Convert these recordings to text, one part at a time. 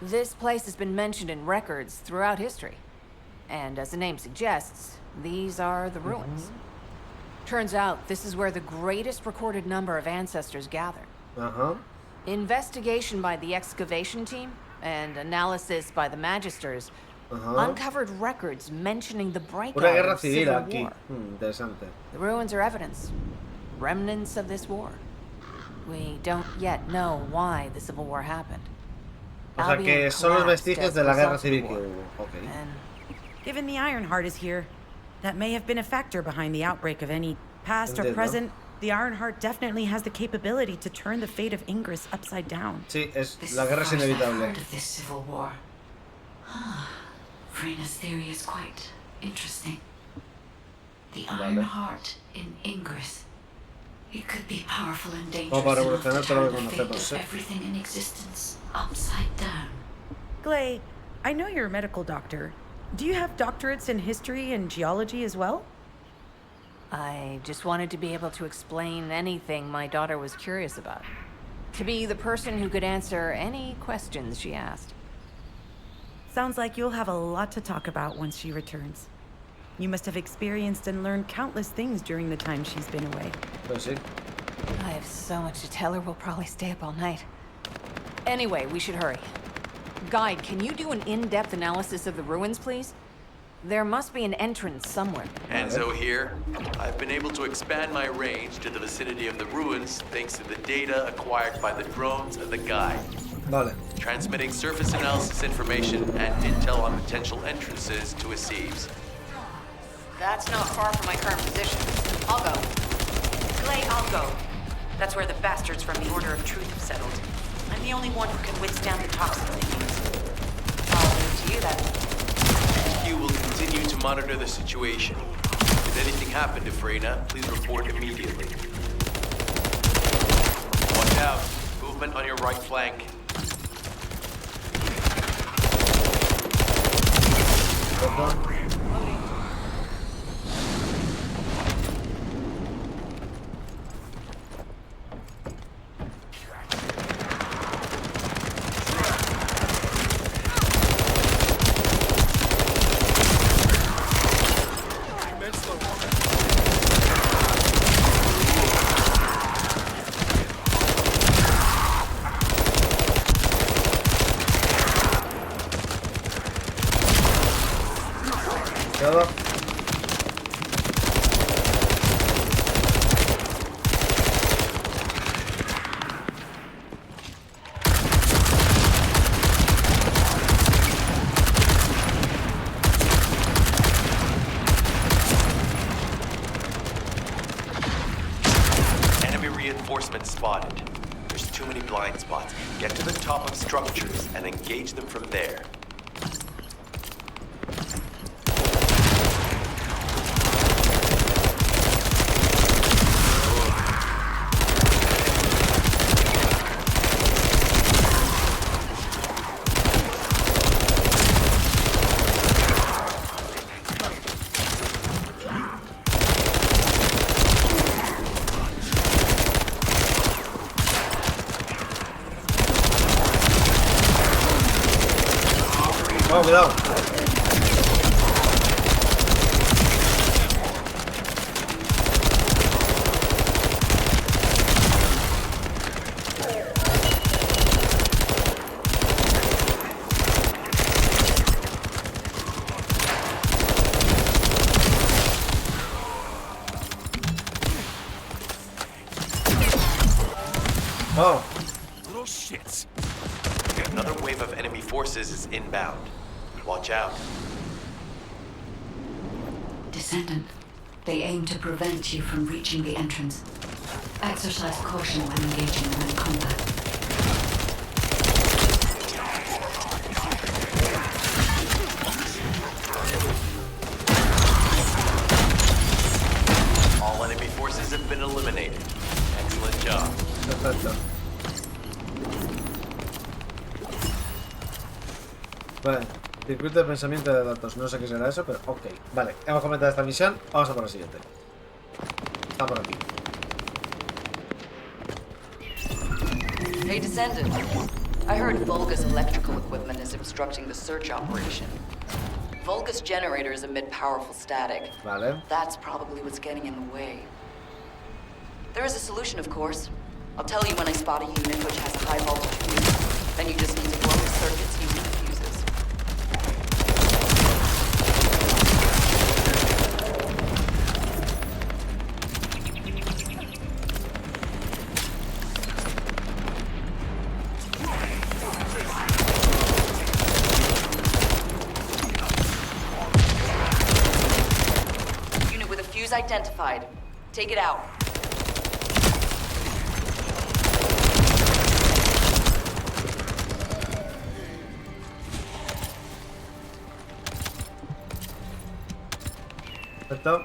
This place has been mentioned in records throughout history. And as the name suggests, these are the ruins. Turns out this is where the greatest recorded number of ancestors gathered. Investigation by the excavation team and analysis by the magisters uncovered records mentioning the breakout of civil war. Interesante. The ruins are evidence, remnants of this war. We don't yet know why the civil war happened. O sea que son los vestigios de la guerra civil que hubo. Okay. Given the Ironheart is here, that may have been a factor behind the outbreak of any past or present. The Ironheart definitely has the capability to turn the fate of Ingress upside down. Sí, la guerra es inevitable. This civil war. Frena's theory is quite interesting. The Ironheart in Ingress. It could be powerful and dangerous enough to turn the fate of everything in existence upside down. Glay, I know you're a medical doctor. Do you have doctorates in history and geology as well? I just wanted to be able to explain anything my daughter was curious about. To be the person who could answer any questions she asked. Sounds like you'll have a lot to talk about once she returns. You must have experienced and learned countless things during the time she's been away. I have so much to tell her, we'll probably stay up all night. Anyway, we should hurry. Guide, can you do an in-depth analysis of the ruins, please? There must be an entrance somewhere. Enzo here. I've been able to expand my range to the vicinity of the ruins thanks to the data acquired by the drones and the guide. Vale. Transmitting surface analysis information and intel on potential entrances to Assieves. That's not far from my current position. I'll go. Glay, I'll go. That's where the bastards from the Order of Truth have settled. I'm the only one who can withstand the toxins they use. I'll leave it to you then. You will continue to monitor the situation. If anything happened to Frena, please report immediately. Watch out. Movement on your right flank. Spotted. There's too many blind spots. Get to the top of structures and engage them from there. Oh, cuidado. Oh. Little shits. Another wave of enemy forces is inbound. Watch out. Descendant, they aim to prevent you from reaching the entrance. Exercise caution when engaging them in combat. All enemy forces have been eliminated. Excellent job. Perfecto. Vale. Circuito de pensamiento de datos. No sé qué será eso, pero ok. Vale, hemos comentado esta misión. Vamos a por la siguiente. Está por aquí. Hey, Descendant. I heard Volga's electrical equipment is obstructing the search operation. Volga's generators emit powerful static. Vale. That's probably what's getting in the way. There is a solution, of course. I'll tell you when I spot a unit which has a high voltage fuse. Then you just need to blow the circuits using the fuses. Unit with a fuse identified. Take it out. Perfecto.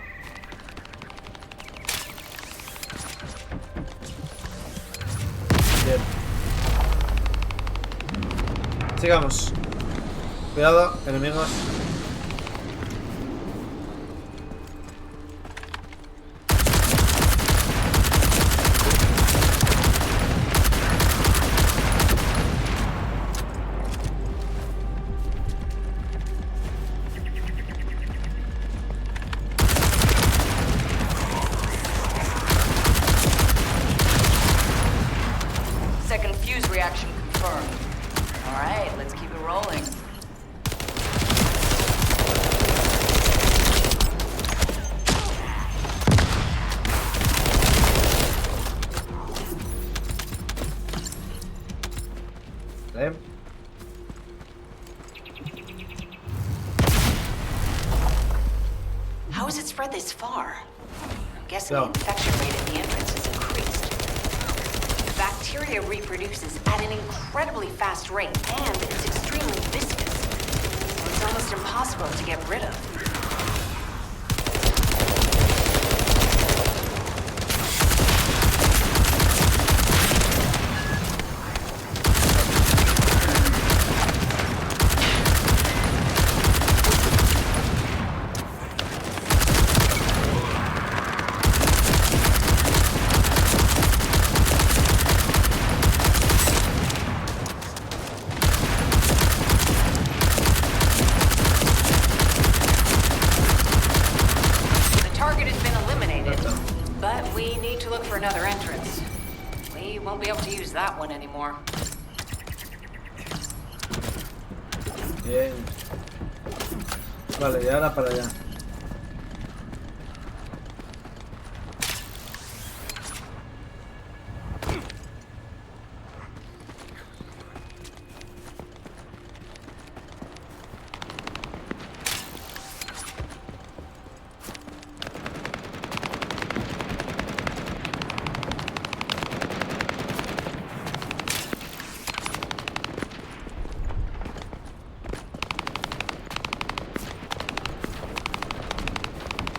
Bien. Sigamos. Cuidado, enemigos. Second fuse reaction confirmed. All right, let's keep it rolling. Vale. How has it spread this far? I'm guessing No. the infection rate at the entrance has increased. The bacteria reproduces at an incredibly fast rate, and it's extremely viscous. So it's almost impossible to get rid of. The target has been eliminated, but we need to look for another entrance. We won't be able to use that one anymore. Bien. Vale, y ahora para allá.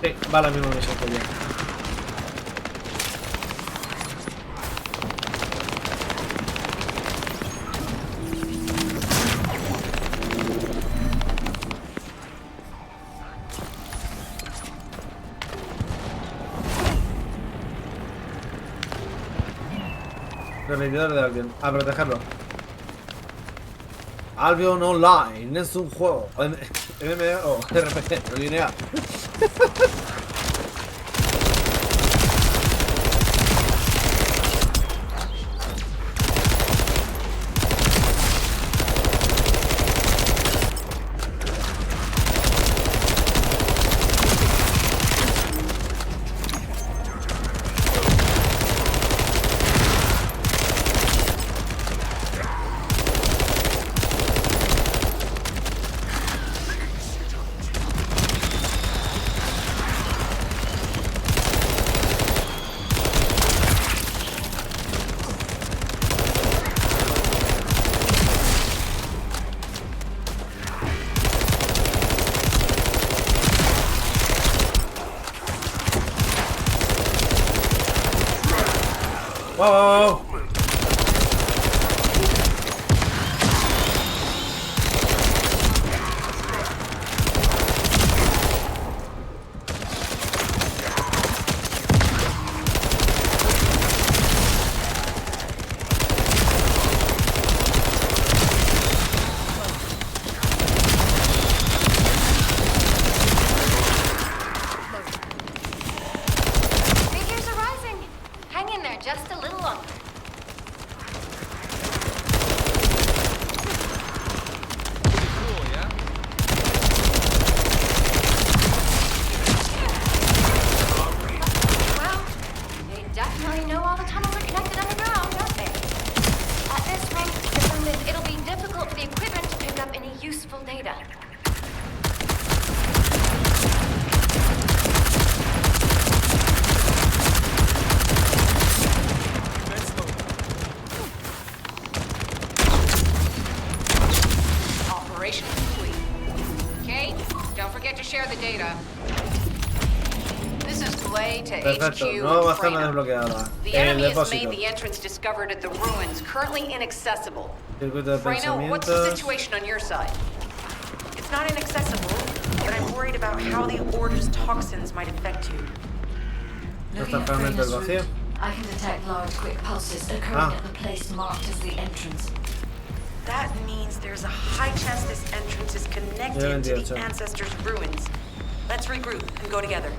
Sí, va la misma misión que yo. Repetidor de Albion. A protegerlo. Albion Online es un juego. MMO o RPG, lineal. share the data. This is Glay to Perfecto, HQ nueva and zona Freyna. desbloqueada. The El enemy has depósito. made the entrance discovered at the ruins currently inaccessible. Circuito de Freyna, what's the pensamientos. situation on your side? It's not inaccessible, but I'm worried about how the Order's toxins might affect you. Looking Está at fragmento del Freyna's vacío. route, I can detect large quick pulses occurring at the place marked as the entrance. That means there's a high chance this entrance is connected to the Ancestors' ruins. Let's regroup and go together.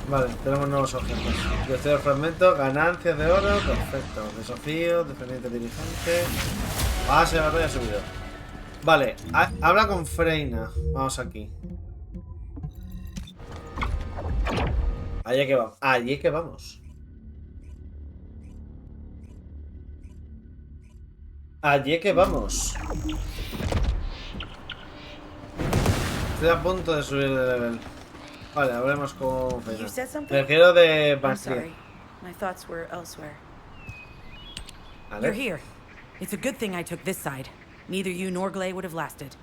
Vale, tenemos nuevos objetos. Deseo el fragmento, ganancias de oro, perfecto. Desafío, dependiente dirigente. Base de batalla subido. Vale, habla con Freyna. Vamos aquí. Allí que vamos. Allí que vamos. Allí que vamos. Estoy a punto de subir de level. Vale, hablemos con Freyna. You said something? Prefiero de I'm maestría. sorry. My thoughts were elsewhere. Vale. You're here. It's a good thing I took this side. Neither you nor Glay would have lasted.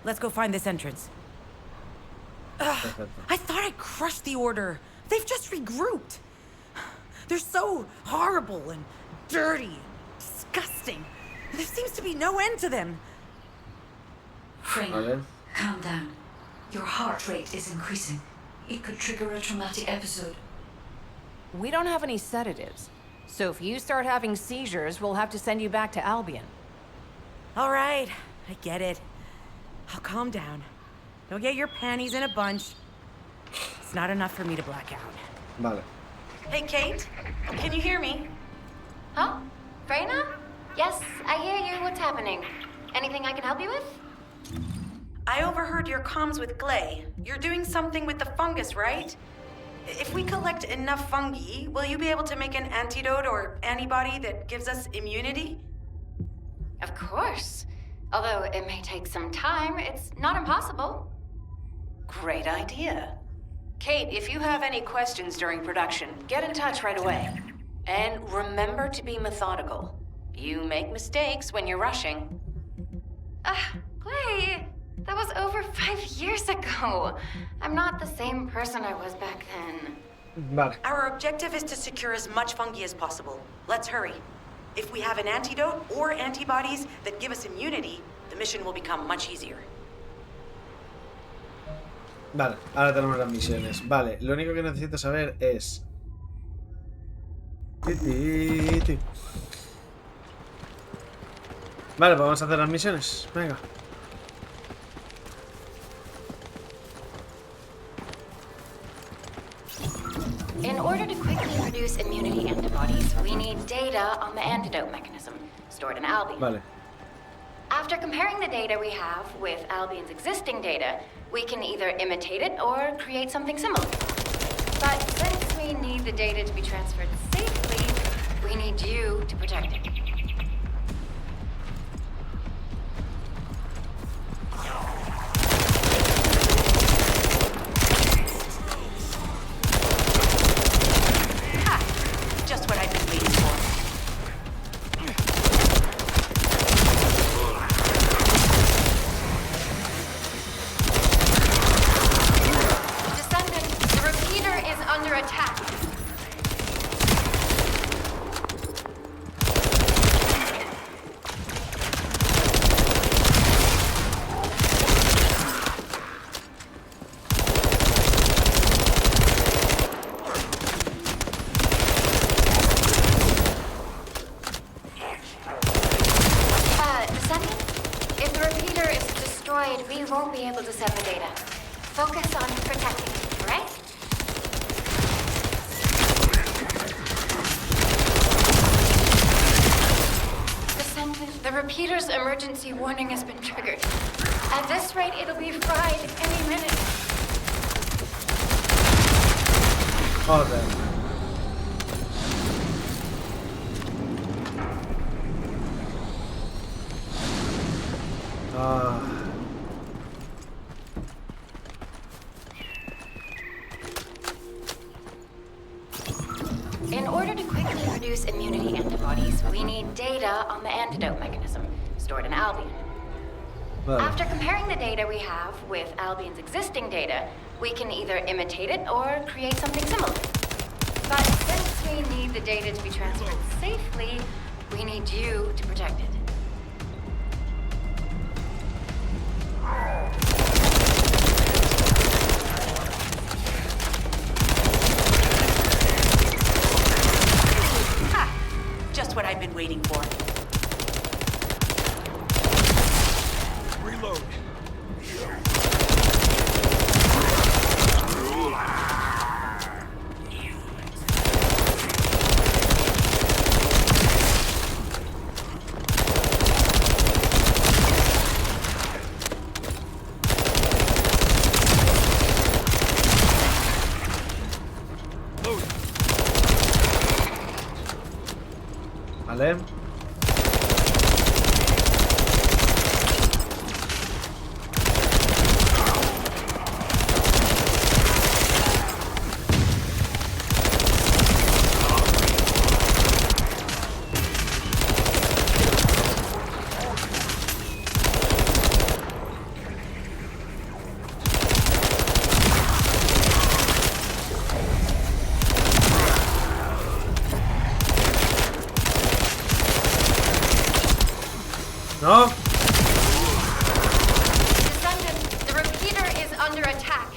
Let's go find this entrance. Perfecto. I thought I crushed the Order. They've just regrouped. They're so horrible and dirty and disgusting. There seems to be no end to them. Freyna, Vale. calm down. Your heart rate is increasing. It could trigger a traumatic episode. We don't have any sedatives. So if you start having seizures, we'll have to send you back to Albion. All right, I get it. I'll calm down. Don't get your panties in a bunch. It's not enough for me to black out. Vale. Hey, Kate, can you hear me? Huh? Freyna? Yes, I hear you. What's happening? Anything I can help you with? I overheard your comms with Glay. You're doing something with the fungus, right? If we collect enough fungi, will you be able to make an antidote or antibody that gives us immunity? Of course. Although it may take some time, it's not impossible. Great idea. Kate, if you have any questions during production, get in touch right away. And remember to be methodical. You make mistakes when you're rushing. Glay, that was over 5 years ago. I'm not the same person I was back then. Vale. Our objective is to secure as much fungi as possible. Let's hurry. If we have an antidote or antibodies that give us immunity, the mission will become much easier. Vale, ahora tenemos las misiones. Vale, lo único que necesito saber es... Vale, pues vamos a hacer las misiones. Venga. In order to quickly produce immunity antibodies, we need data on the antidote mechanism stored in Albion. Vale. After comparing the data we have with Albion's existing data, we can either imitate it or create something similar. But since we need the data to be transferred safely, we need you to protect it. Just what I've been waiting for. Descendant, the repeater is under attack. Descendant, if the repeater is destroyed, we won't be able to send the data. Focus on protecting it, all right? Descendant, the repeater's emergency warning has been triggered. At this rate, it'll be fried any minute. Joder. In order to quickly produce immunity antibodies, antibodies, we need data on the antidote mechanism stored in Albion. Vale. After comparing the data we have with Albion's existing data, we can either imitate it or create something similar. But since we need the data to be transferred safely, we need you to protect it. Ha! Just what I've been waiting for. Reload. Vale. No. Descendant, the repeater is under attack.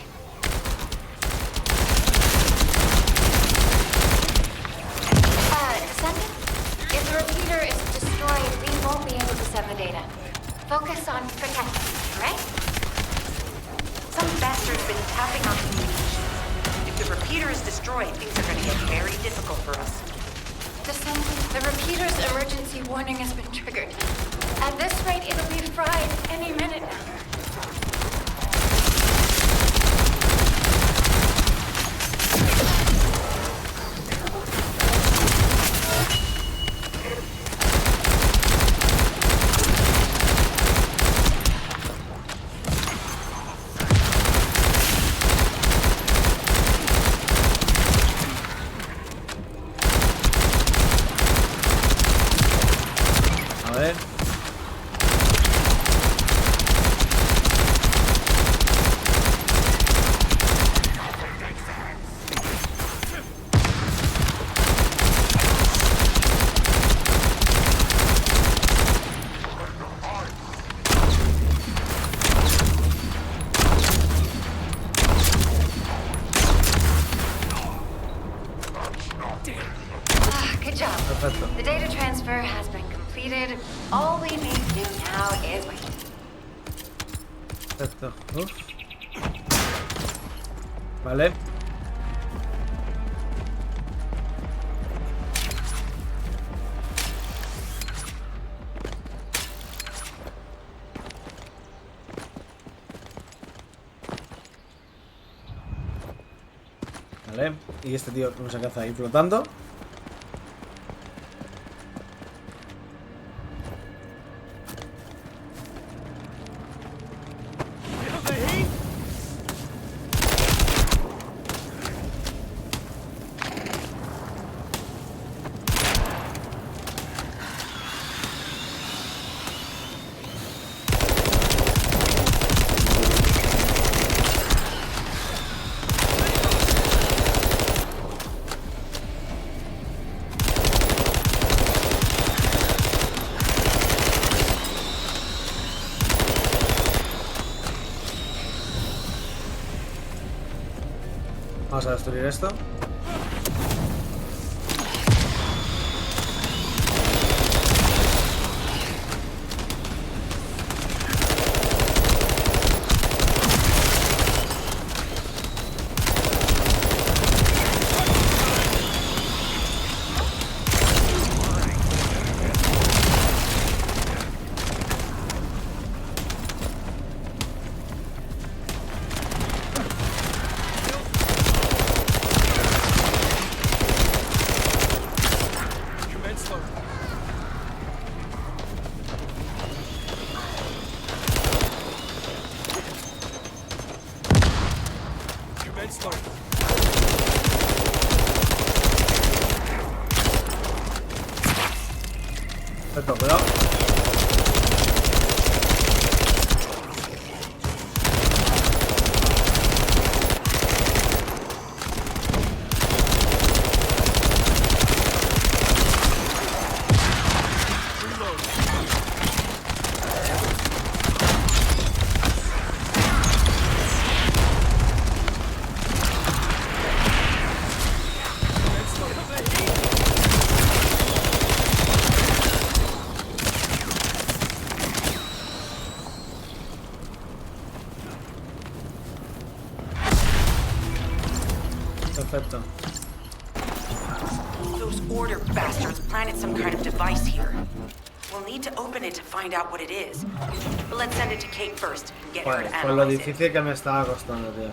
Descendant, if the repeater is destroyed, we won't be able to send the data. Focus on protecting, right? Some bastard's been tapping our communications. If the repeater is destroyed, things are gonna get very difficult for us. Descendant, the repeater's emergency warning has been triggered. At this rate, it'll be fried any minute now. A ver. Good job. Perfecto. The data transfer has been completed. All we need to do now is wait. Perfecto. Uf. Vale. Vale. Y este tío no sé qué hace ahí flotando. Vamos a destruir esto. Perfecto, cuidado. Perfecto. Those order bastards planted some kind of device here. We'll need to open it to find out what it is. But let's send it to Kate first and get her to Pues lo analyze it. difícil que me estaba costando, tío.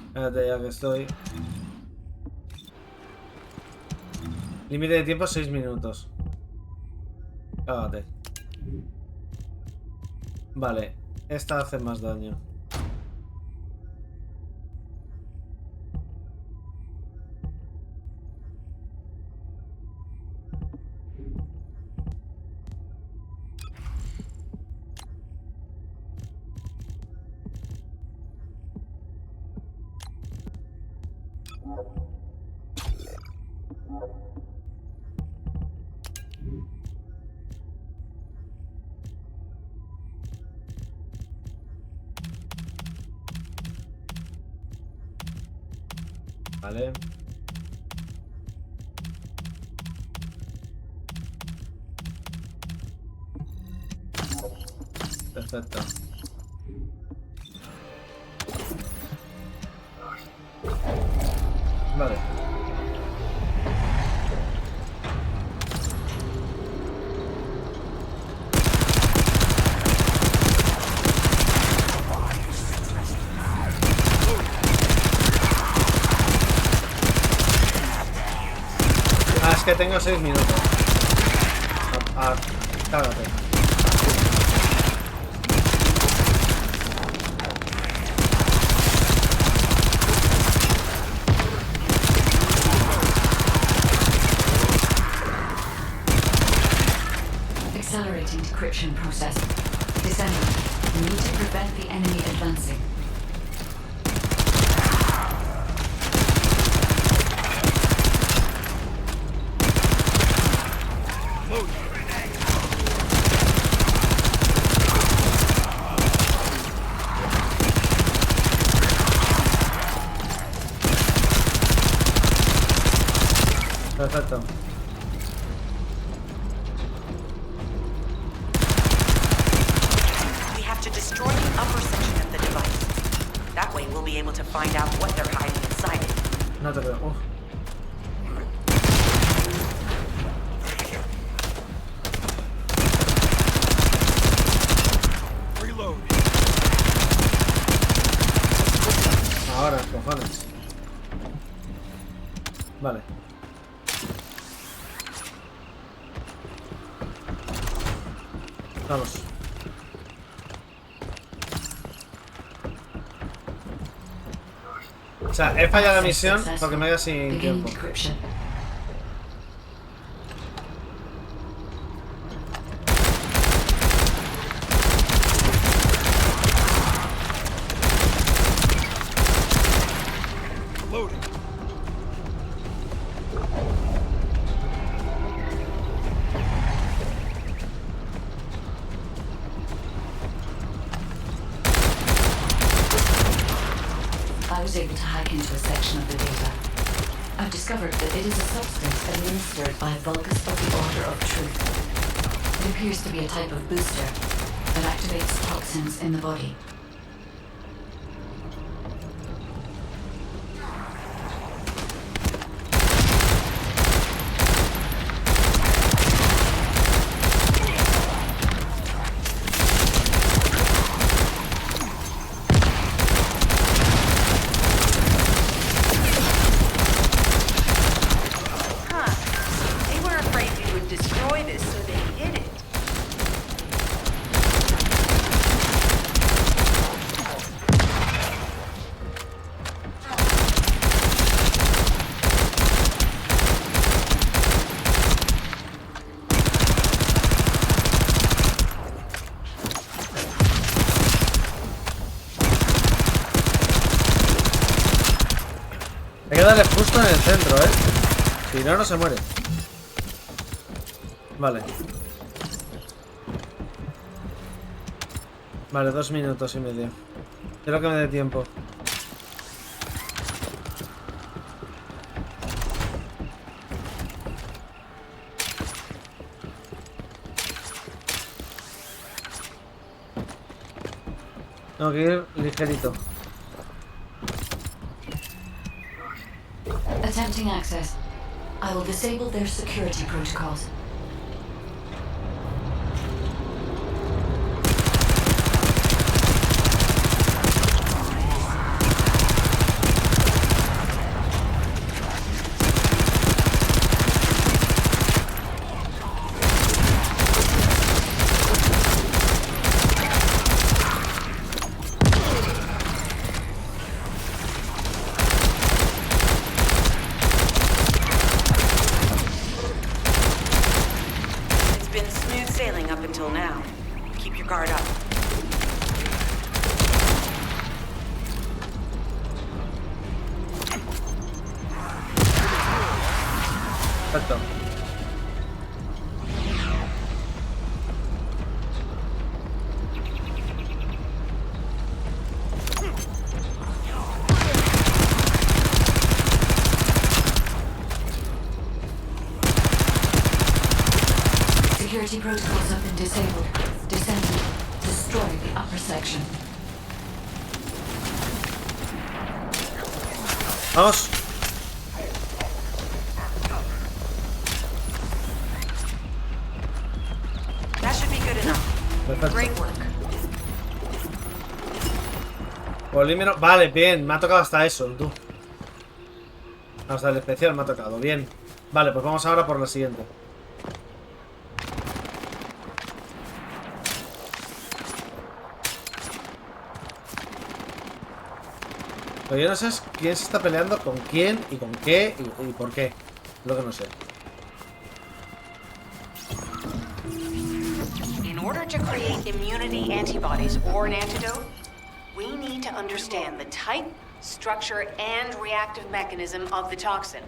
Espérate, ya que estoy. Límite de tiempo 6 minutos. Cágate. Vale, esta hace más daño. Vale. Perfecto. Vale. Es que tengo 6 minutos. Cágate. Accelerating decryption process. Descendant, we need to prevent the enemy advancing. Perfecto. We have to destroy the upper section of the device. That way we'll be able to find out what they're hiding inside it. No te veo. Ahora, cojones. Vale. Vamos. O sea, he fallado la misión porque me he quedado sin tiempo. I was able to hack into a section of the data. I've discovered that it is a substance administered by Vulgus of the Order of Truth. It appears to be a type of booster that activates toxins in the body. que darle justo en el centro, ¿eh? Si no, no se muere. Vale. Vale, 2 minutos y medio. Espero que me dé tiempo. Tengo que ir ligerito. Attempting access. I will disable their security protocols. Perfecto. Security protocols have been disabled. Descendant, destroy the upper section. Vamos. That should be good enough. Perfecto. Great work. Polímero. Vale, bien. Me ha tocado hasta eso, tú. Hasta el especial me ha tocado. Bien. Vale, pues vamos ahora por la siguiente. Pero yo no sé quién se está peleando con quién y con qué y por qué. Lo que no sé. In order to create immunity antibodies or an antidote, we need to understand the type, structure, and reactive mechanism of the toxin.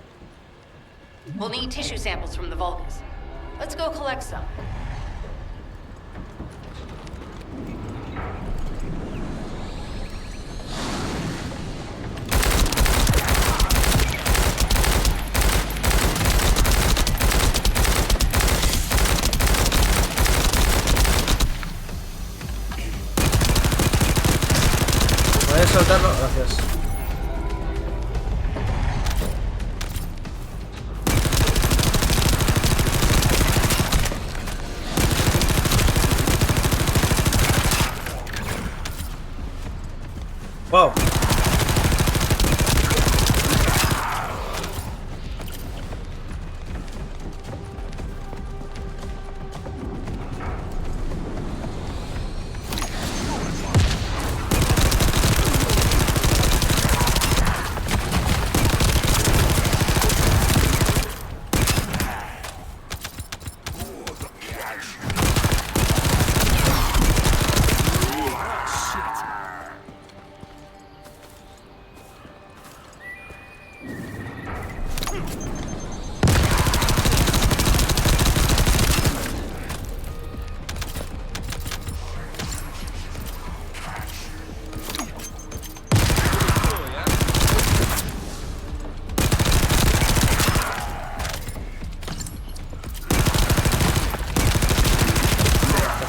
We'll need tissue samples from the Vulcans. Let's go collect some. Puedes soltarlo, gracias. Wow.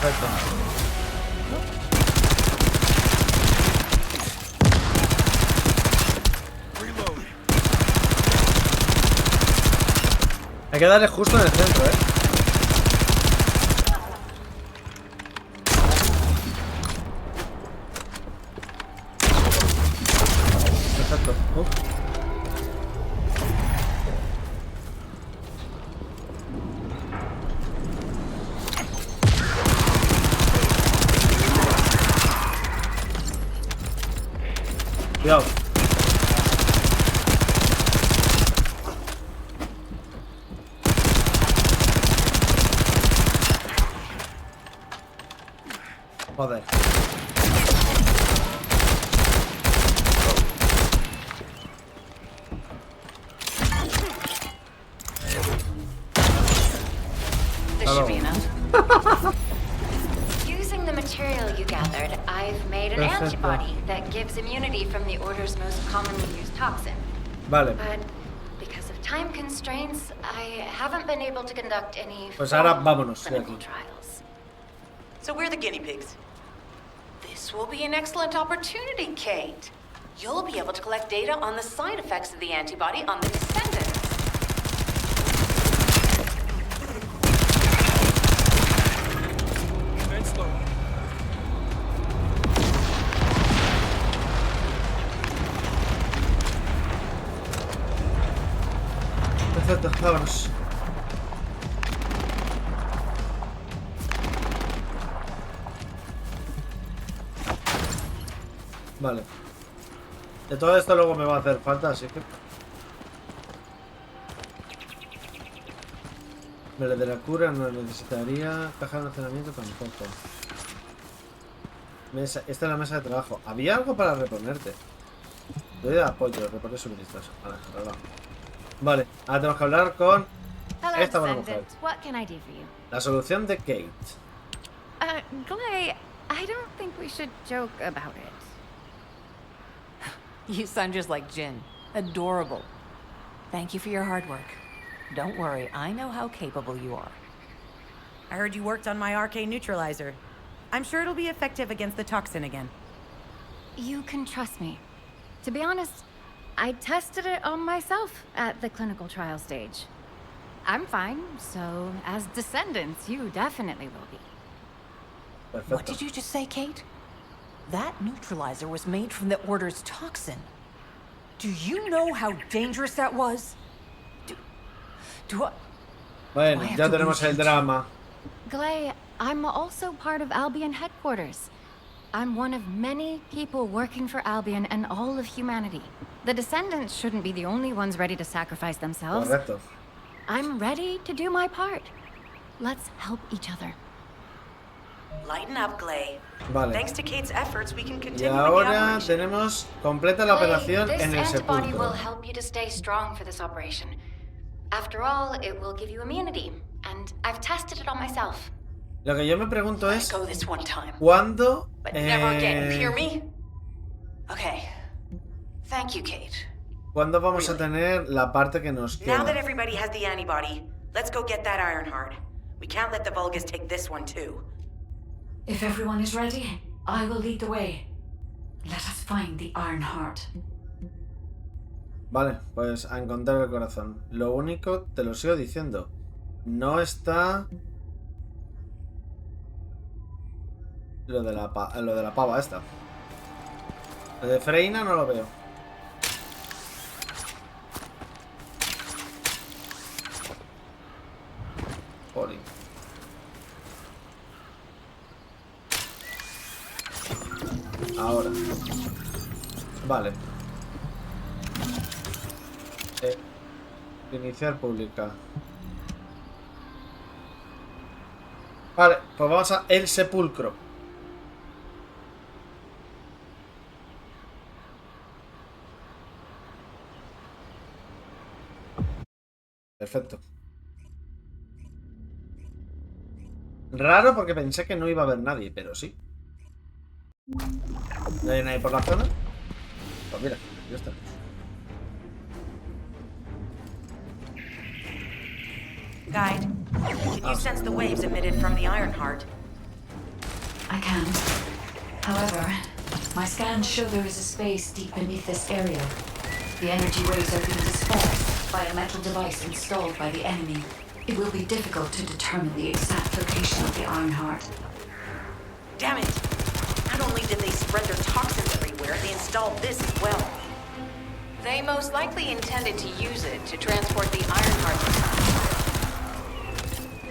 Perfecto. Hay que darle justo en el centro, Perfecto. Cuidado. Joder. This should be enough. Using the material you gathered, I've made an Perfecto. antibody that gives immunity from the Order's most commonly used toxin. Vale. But because of time constraints, I haven't been able to conduct any Pues ahora formal vámonos de clinical aquí. trials. So we're the guinea pigs. This will be an excellent opportunity, Kate. You'll be able to collect data on the side effects of the antibody on the Descendants. Perfecto, vámonos. Vale. De todo esto luego me va a hacer falta, así que... Vale, de la cura no necesitaría. Caja de almacenamiento tampoco. Mesa. Esta es la mesa de trabajo. ¿Había algo para reponerte? Doy de apoyo, reponer suministros. Vale, arreglado. Vale, ahora tenemos que hablar con Hello, esta buena mujer. Descendant. What can I do for you? La solución de Kate. Glay, I don't think we should joke about it. You sound just like Jin. Adorable. Thank you for your hard work. Don't worry, I know how capable you are. I heard you worked on my RK neutralizer. I'm sure it'll be effective against the toxin again. You can trust me. To be honest, I tested it on myself at the clinical trial stage. I'm fine, so as Descendants, you definitely will be. Perfecto. What did you just say, Kate? That neutralizer was made from the Order's toxin. Do you know how dangerous that was? Do I... Bueno, I have ya to tenemos lose el you. drama. Glay, I'm also part of Albion headquarters. I'm one of many people working for Albion and all of humanity. The Descendants shouldn't be the only ones ready to sacrifice themselves. Correcto. I'm ready to do my part. Let's help each other. Lighten up, Glay. Vale. Thanks to Kate's efforts, we can Y continue with the ahora operation. tenemos completa la Glay, operación this en el antibody will sepulcro. help you to stay strong for this operation. After all, it will give you immunity, and I've tested it on myself. Lo que yo me pregunto es Go this one time. ¿cuándo? But never again, hear me? Okay. Thank you, Kate. ¿Cuándo vamos a tener la parte que nos Now that queda? everybody has the antibody, let's go get that Ironheart. We can't let the Vulgus take this one too. If everyone is ready, I will lead the way. Let us find the Ironheart. Vale, pues a encontrar el corazón. Lo único, te lo sigo diciendo, no está lo de la pava esta. Lo de Freina no lo veo. Jolín. Ahora. Vale. Iniciar pública. Vale, pues vamos a el sepulcro. Perfecto. Raro porque pensé que no iba a haber nadie, pero sí. ¿No hay nadie por la zona? Pues mira, ya está. Guide, can you sense the waves emitted from the Ironheart? I can. However, my scans show there is a space deep beneath this area. The energy waves are being dispersed by a metal device installed by the enemy. It will be difficult to determine the exact location of the Ironheart. Damn it! Not only did they spread their toxins everywhere, they installed this as well. They most likely intended to use it to transport the Ironheart.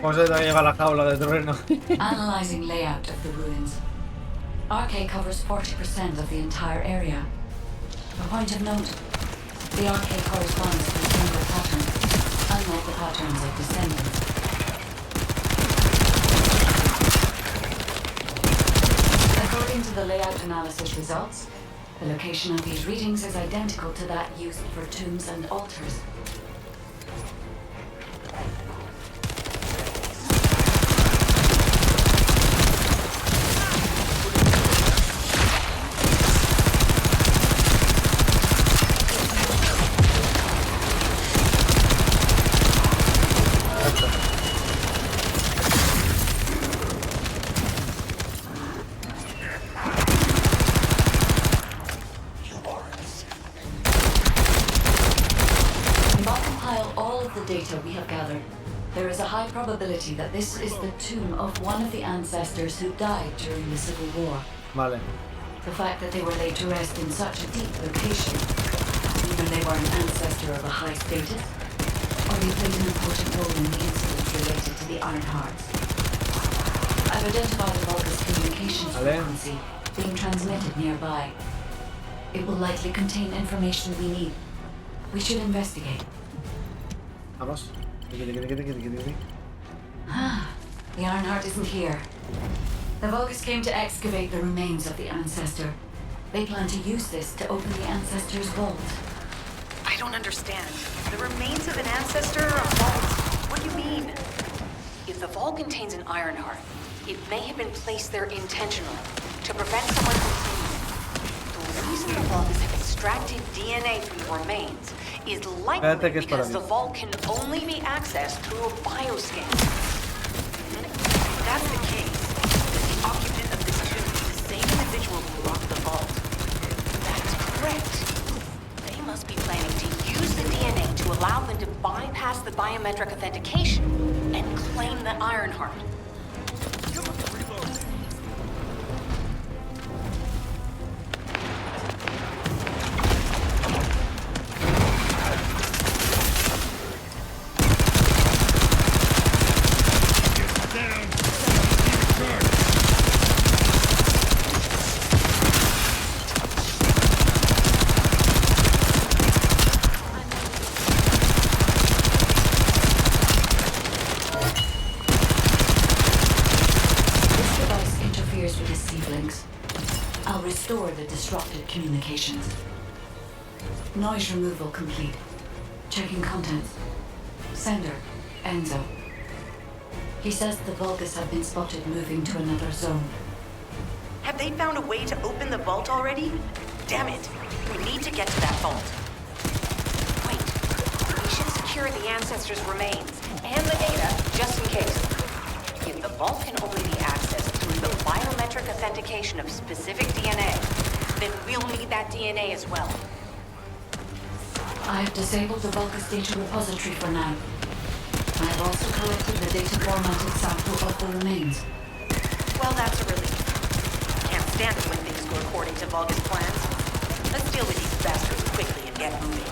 José te lleva la jaula de trueno. Analyzing layout of the ruins. RK covers 40% of the entire area. A point of note, the RK corresponds to a single pattern, unlike the patterns of Descendants. According to the layout analysis results, the location of these readings is identical to that used for tombs and altars. data we have gathered, there is a high probability that this is the tomb of one of the ancestors who died during the Civil War. Vale. The fact that they were laid to rest in such a deep location, either they were an ancestor of a high status, or they played an important role in the incidents related to the Iron Hearts. I've identified a Vulgus communications frequency being transmitted nearby. It will likely contain information we need. We should investigate. Vamos. The Ironheart isn't here. The Vulgus came to excavate the remains of the ancestor. They plan to use this to open the ancestor's vault. I don't understand. The remains of an ancestor are a vault. What do you mean? If the vault contains an Ironheart, it may have been placed there intentionally to prevent someone from seeing it. The reason the Vulgus have extracted DNA from the remains is likely because the vault can only be accessed through a bioscan. If that's the case, the occupant of this tomb is the same individual who locked the vault. That's correct. They must be planning to use the DNA to allow them to bypass the biometric authentication and claim the Ironheart. Restore the disrupted communications. Noise removal complete. Checking contents. Sender, Enzo. He says the Vulgus have been spotted moving to another zone. Have they found a way to open the vault already? Damn it! We need to get to that vault. Wait. We should secure the ancestors' remains and the data just in case. If the vault can only be accessed through the biometric authentication of specific DNA, then we'll need that DNA as well. I have disabled the Vulgus data repository for now. I have also collected the data formatted sample of the remains. Well, that's a relief. Can't stand it when things go according to Vulgus plans. Let's deal with these bastards quickly and get moving.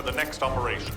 for the next operation.